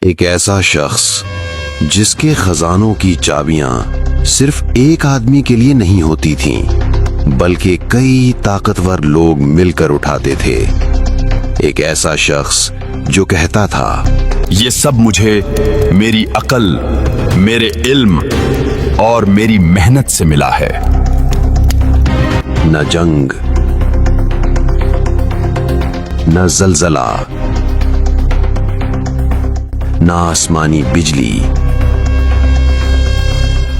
ایک ایسا شخص جس کے خزانوں کی چابیاں صرف ایک آدمی کے لیے نہیں ہوتی تھیں بلکہ کئی طاقتور لوگ مل کر اٹھاتے تھے۔ ایک ایسا شخص جو کہتا تھا، یہ سب مجھے میری عقل، میرے علم اور میری محنت سے ملا ہے۔ نہ جنگ، نہ زلزلہ، نہ آسمانی بجلی،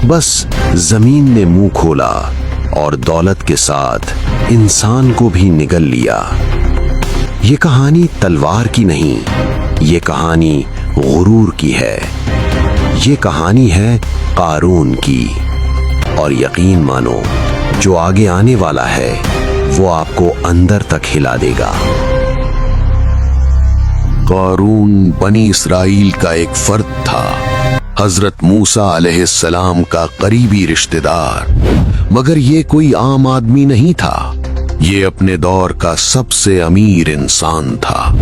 بس زمین نے منہ کھولا اور دولت کے ساتھ انسان کو بھی نگل لیا۔ یہ کہانی تلوار کی نہیں، یہ کہانی غرور کی ہے۔ یہ کہانی ہے قارون کی، اور یقین مانو جو آگے آنے والا ہے وہ آپ کو اندر تک ہلا دے گا۔ قارون بنی اسرائیل کا ایک فرد تھا، حضرت موسیٰ علیہ السلام کا قریبی رشتہ دار، مگر یہ کوئی عام آدمی نہیں تھا۔ یہ اپنے دور کا سب سے امیر انسان تھا۔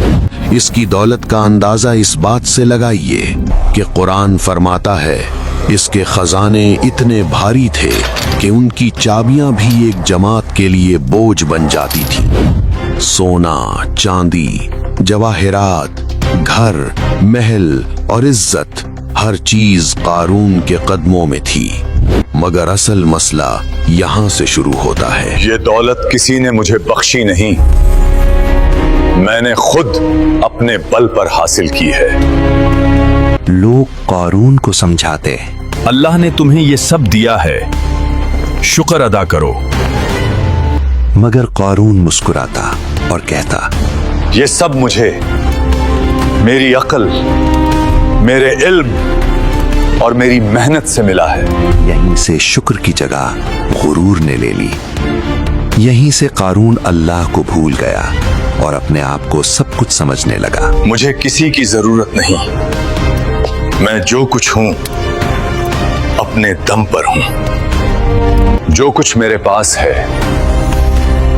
اس کی دولت کا اندازہ اس بات سے لگائیے کہ قرآن فرماتا ہے اس کے خزانے اتنے بھاری تھے کہ ان کی چابیاں بھی ایک جماعت کے لیے بوجھ بن جاتی تھیں۔ سونا، چاندی، جواہرات، گھر، محل اور عزت، ہر چیز قارون کے قدموں میں تھی، مگر اصل مسئلہ یہاں سے شروع ہوتا ہے۔ یہ دولت کسی نے مجھے بخشی نہیں، میں نے خود اپنے بل پر حاصل کی ہے۔ لوگ قارون کو سمجھاتے، اللہ نے تمہیں یہ سب دیا ہے، شکر ادا کرو۔ مگر قارون مسکراتا اور کہتا، یہ سب مجھے میری عقل، میرے علم اور میری محنت سے ملا ہے۔ یہیں سے شکر کی جگہ غرور نے لے لی۔ یہیں سے قارون اللہ کو بھول گیا اور اپنے آپ کو سب کچھ سمجھنے لگا۔ مجھے کسی کی ضرورت نہیں، میں جو کچھ ہوں اپنے دم پر ہوں۔ جو کچھ میرے پاس ہے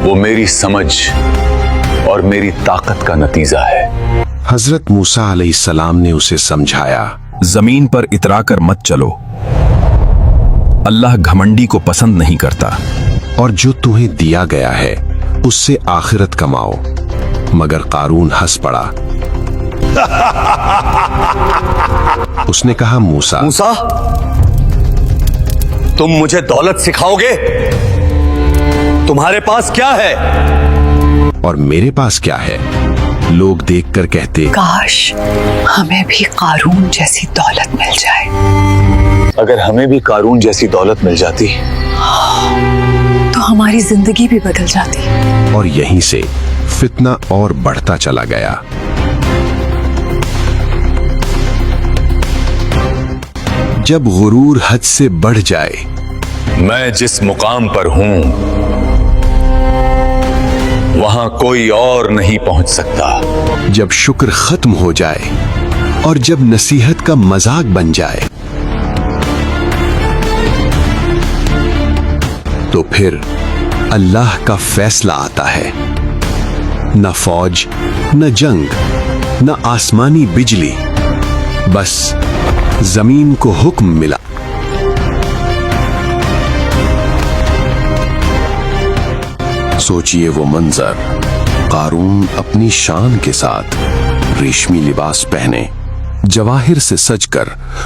وہ میری سمجھ اور میری طاقت کا نتیجہ ہے۔ حضرت موسیٰ علیہ السلام نے اسے سمجھایا، زمین پر اترا کر مت چلو، اللہ گھمنڈی کو پسند نہیں کرتا۔ اور جو تمہیں دیا گیا ہے اس سے آخرت کماؤ۔ مگر قارون ہنس پڑا۔ اس نے کہا، موسیٰ، تم مجھے دولت سکھاؤ گے؟ تمہارے پاس کیا ہے؟ اور میرے پاس کیا ہے؟ لوگ دیکھ کر کہتے، کاش ہمیں بھی قارون جیسی دولت مل جائے۔ اگر ہمیں بھی قارون جیسی دولت مل جاتی تو ہماری زندگی بھی بدل جاتی۔ اور یہیں سے فتنہ اور بڑھتا چلا گیا۔ جب غرور حد سے بڑھ جائے، میں جس مقام پر ہوں وہاں کوئی اور نہیں پہنچ سکتا۔ جب شکر ختم ہو جائے اور جب نصیحت کا مذاق بن جائے، تو پھر اللہ کا فیصلہ آتا ہے۔ نہ فوج، نہ جنگ، نہ آسمانی بجلی، بس زمین کو حکم ملا، سوچئے وہ منظر، قارون اپنی شان کے ساتھ ریشمی لباس پہنے، جواہر سے سج کر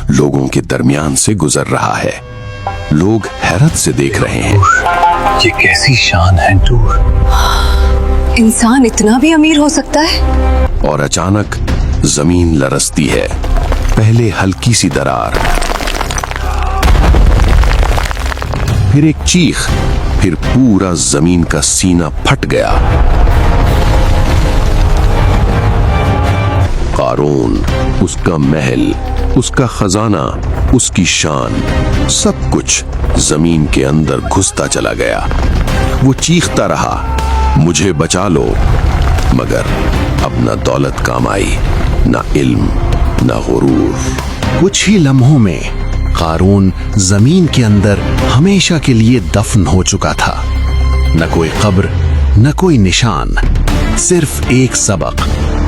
لوگوں کے درمیان سے گزر رہا ہے۔ لوگ حیرت سے دیکھ رہے ہیں، یہ کیسی شان ہے دور۔ انسان اتنا بھی امیر ہو سکتا ہے؟ اور اچانک زمین لرزتی ہے۔ پہلے ہلکی سی درار، پھر ایک چیخ، پھر پورا زمین کا سینہ پھٹ گیا۔ قارون، اس کا محل، اس کا خزانہ، اس کی شان، سب کچھ زمین کے اندر گھستا چلا گیا۔ وہ چیختا رہا، مجھے بچا لو، مگر اب نہ دولت کام آئی، نہ علم، نہ غرور۔ کچھ ہی لمحوں میں قارون زمین کے اندر ہمیشہ کے لیے دفن ہو چکا تھا۔ نہ کوئی قبر، نہ کوئی نشان، صرف ایک سبق،